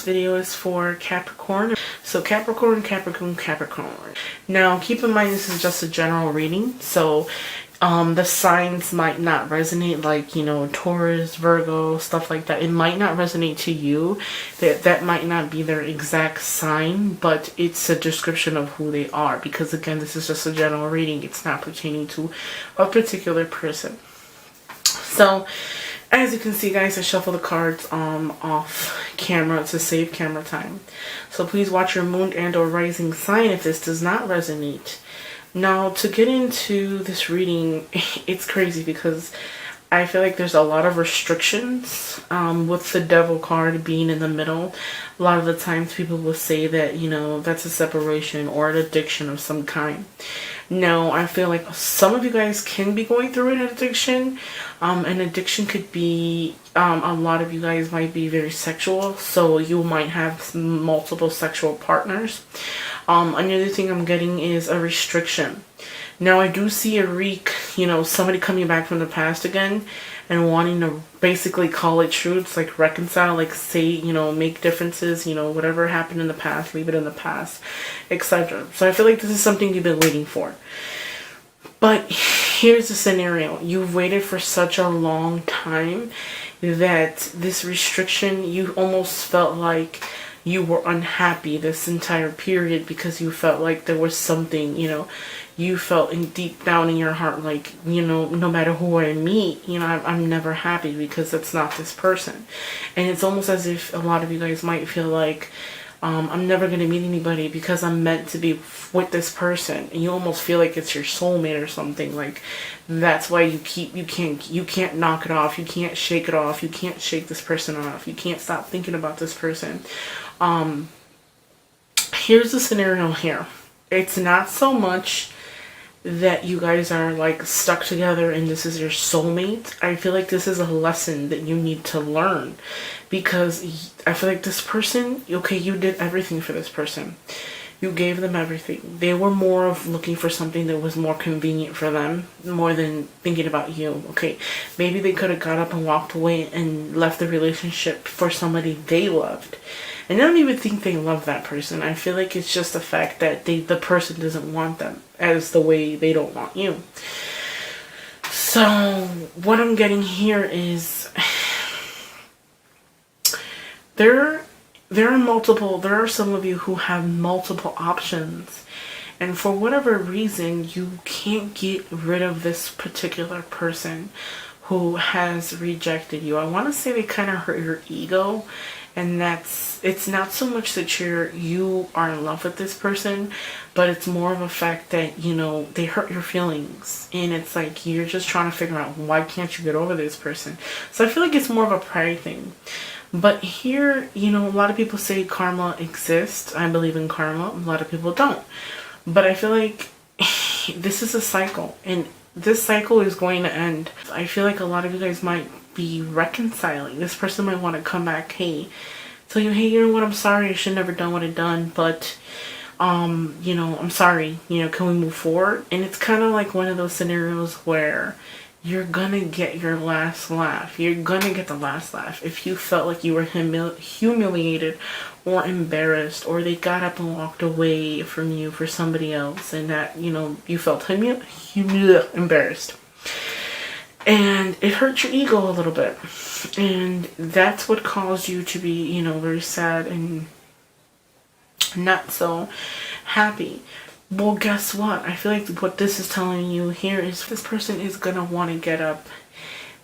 video is for Capricorn. So Capricorn, Capricorn, Capricorn. Now keep in mind this is just a general reading, so the signs might not resonate, like, you know, Taurus, Virgo, stuff like that. It might not resonate to you. That might not be their exact sign, but it's a description of who they are, because again, this is just a general reading. It's not pertaining to a particular person. So as you can see, guys, I shuffle the cards off camera to save camera time. So please watch your moon and or rising sign if this does not resonate. Now, to get into this reading, it's crazy because I feel like there's a lot of restrictions with the devil card being in the middle. A lot of the times people will say that, you know, that's a separation or an addiction of some kind. Now, I feel like some of you guys can be going through an addiction. An addiction could be, a lot of you guys might be very sexual, so you might have multiple sexual partners. Another thing I'm getting is a restriction. Now, I do see you know, somebody coming back from the past again and wanting to basically call it truths, like reconcile, like say, you know, make differences, you know, whatever happened in the past, leave it in the past, etc. So I feel like this is something you've been waiting for. But here's the scenario. You've waited for such a long time that this restriction, you almost felt like you were unhappy this entire period because you felt like there was something, you know, you felt deep down in your heart like, you know, no matter who I meet, you know, I'm never happy because it's not this person. And it's almost as if a lot of you guys might feel like, I'm never going to meet anybody because I'm meant to be with this person. And you almost feel like it's your soulmate or something. Like, that's why you can't knock it off. You can't shake it off. You can't shake this person off. You can't stop thinking about this person. Here's the scenario here. It's not so much that you guys are like stuck together and this is your soulmate. I feel like this is a lesson that you need to learn, because I feel like this person, okay, you did everything for this person. You gave them everything. They were more of looking for something that was more convenient for them, more than thinking about you. Okay, maybe they could have got up and walked away and left the relationship for somebody they loved. And I don't even think they love that person. I feel like it's just the fact that the person doesn't want them as the way they don't want you. So what I'm getting here is there are some of you who have multiple options, and for whatever reason you can't get rid of this particular person who has rejected you. I want to say they kind of hurt your ego, and it's not so much that you are in love with this person, but it's more of a fact that, you know, they hurt your feelings, and it's like you're just trying to figure out, why can't you get over this person? So I feel like it's more of a pride thing. But here, you know, a lot of people say karma exists. I believe in karma. A lot of people don't. But I feel like this is a cycle, and this cycle is going to end. I feel like a lot of you guys might be reconciling. This person might want to come back, tell you, hey, you know what, I'm sorry, I should never done what I done, but you know, I'm sorry, you know, can we move forward? And it's kind of like one of those scenarios where you're gonna get your last laugh. You're gonna get the last laugh if you felt like you were humiliated or embarrassed, or they got up and walked away from you for somebody else, and that, you know, you felt embarrassed. And it hurt your ego a little bit. And that's what caused you to be, you know, very sad and not so happy. Well, guess what? I feel like what this is telling you here is this person is going to want to get up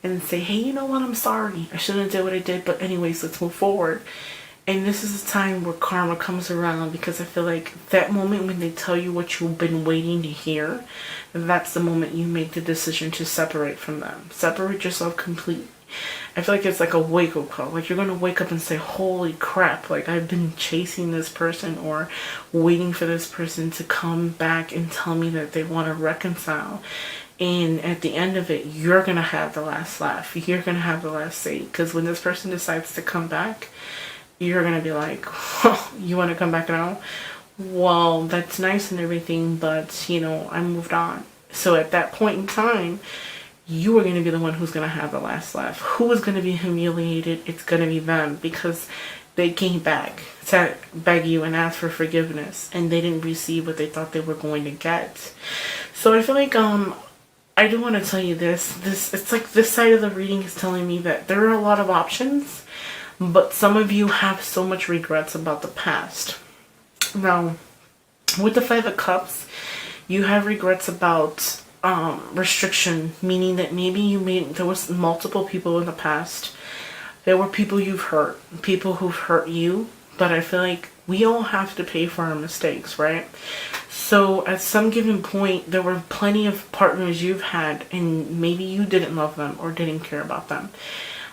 and say, hey, you know what? I'm sorry. I shouldn't have did what I did. But anyways, let's move forward. And this is a time where karma comes around, because I feel like that moment when they tell you what you've been waiting to hear, that's the moment you make the decision to separate from them. Separate yourself completely. I feel like it's like a wake-up call. Like, you're going to wake up and say, holy crap, like, I've been chasing this person or waiting for this person to come back and tell me that they want to reconcile. And at the end of it, you're going to have the last laugh. You're going to have the last say. Because when this person decides to come back, you're going to be like, oh, you want to come back now? Well, that's nice and everything, but, you know, I moved on. So at that point in time, you are going to be the one who's going to have the last laugh. Who is going to be humiliated? It's going to be them, because they came back to beg you and ask for forgiveness, and they didn't receive what they thought they were going to get. So I feel like I do want to tell you this. It's like this side of the reading is telling me that there are a lot of options, but some of you have so much regrets about the past. Now, with the Five of Cups, you have regrets about restriction, meaning that maybe there was multiple people in the past. There were people you've hurt, people who've hurt you, but I feel like we all have to pay for our mistakes, right? So at some given point, there were plenty of partners you've had, and maybe you didn't love them or didn't care about them.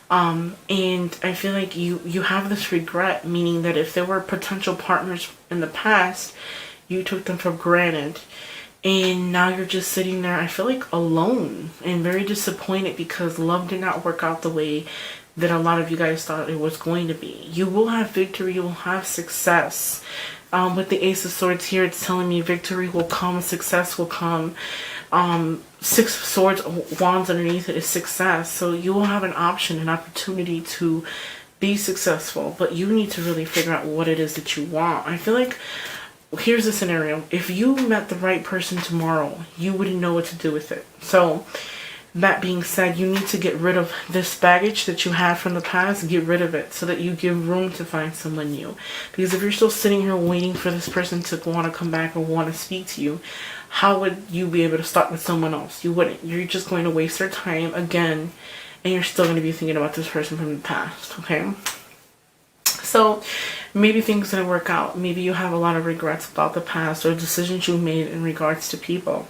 And I feel like you have this regret, meaning that if there were potential partners in the past, you took them for granted. And now you're just sitting there, I feel like, alone and very disappointed because love did not work out the way that a lot of you guys thought it was going to be. You will have victory, you will have success. With the Ace of Swords here, it's telling me victory will come, success will come. Six of Swords, wands underneath it is success. So you will have an option, an opportunity to be successful, but you need to really figure out what it is that you want. I feel like, here's the scenario. If you met the right person tomorrow, you wouldn't know what to do with it. So that being said, you need to get rid of this baggage that you had from the past. Get rid of it so that you give room to find someone new. Because if you're still sitting here waiting for this person to want to come back or want to speak to you, how would you be able to start with someone else? You wouldn't. You're just going to waste their time again, and you're still going to be thinking about this person from the past, okay? So maybe things didn't work out. Maybe you have a lot of regrets about the past or decisions you made in regards to people.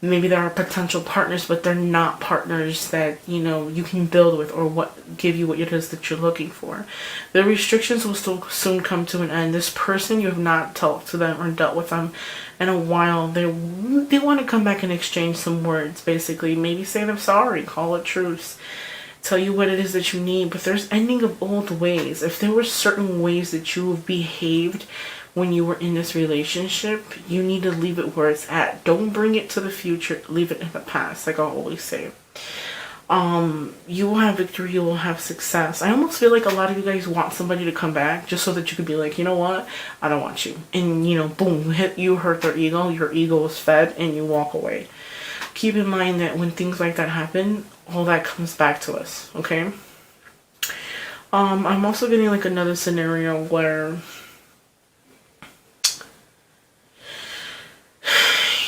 Maybe there are potential partners, but they're not partners that, you can build with or what give you what it is that you're looking for. The restrictions will still soon come to an end. This person, you have not talked to them or dealt with them in a while. They want to come back and exchange some words, basically. Maybe say they're sorry, call it truce, tell you what it is that you need. But there's ending of old ways. If there were certain ways that you have behaved when you were in this relationship, you need to leave it where it's at. Don't bring it to the future. Leave it in the past, like I always say. You will have victory. You will have success. I almost feel like a lot of you guys want somebody to come back just so that you could be like, you know what? I don't want you. And, boom, you hurt their ego. Your ego is fed and you walk away. Keep in mind that when things like that happen, all that comes back to us, okay? I'm also getting like another scenario where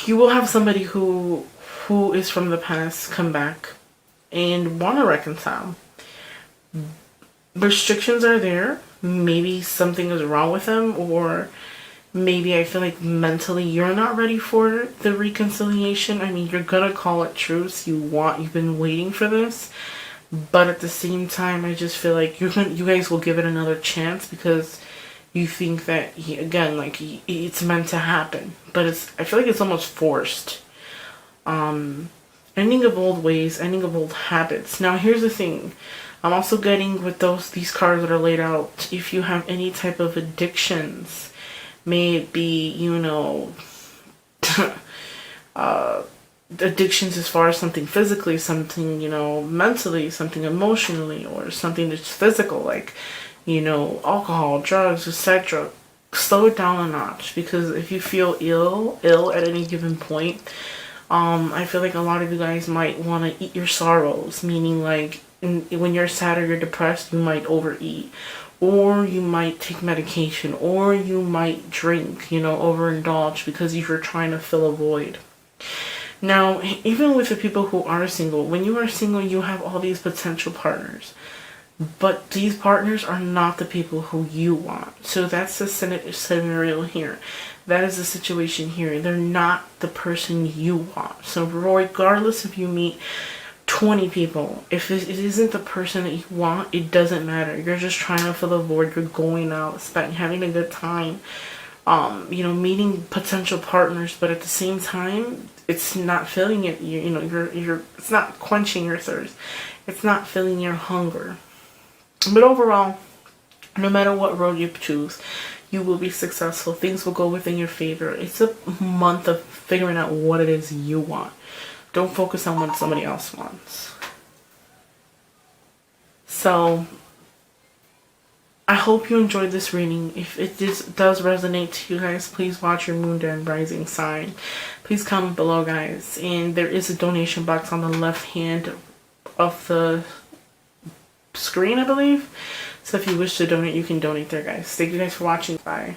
you will have somebody who is from the past come back and want to reconcile. Restrictions are there. Maybe something is wrong with them, or maybe I feel like mentally you're not ready for the reconciliation. I mean, you're gonna call it truce. You've been waiting for this, but at the same time, I just feel like you guys will give it another chance because you think that, it's meant to happen. But I feel like it's almost forced. Ending of old ways, ending of old habits. Now, here's the thing. I'm also getting with these cards that are laid out, if you have any type of addictions, may it be, addictions as far as something physically, something, mentally, something emotionally, or something that's physical, like, alcohol, drugs, etc. Slow it down a notch, because if you feel ill at any given point, I feel like a lot of you guys might want to eat your sorrows, meaning like when you're sad or you're depressed, you might overeat, or you might take medication, or you might drink, overindulge because you're trying to fill a void. Now, even with the people who are single, when you are single, you have all these potential partners. But these partners are not the people who you want. So that's the scenario here. That is the situation here. They're not the person you want. So regardless if you meet 20 people, if it isn't the person that you want, it doesn't matter. You're just trying to fill a void. You're going out, having a good time, meeting potential partners, but at the same time, it's not filling it. It's not quenching your thirst. It's not filling your hunger. But overall, no matter what road you choose, you will be successful. Things will go within your favor. It's a month of figuring out what it is you want. Don't focus on what somebody else wants. So, I hope you enjoyed this reading. If it does resonate to you guys, please watch your moon and rising sign. Please comment below, guys. And there is a donation box on the left hand of the screen, I believe. So if you wish to donate, you can donate there, guys. Thank you guys for watching. Bye.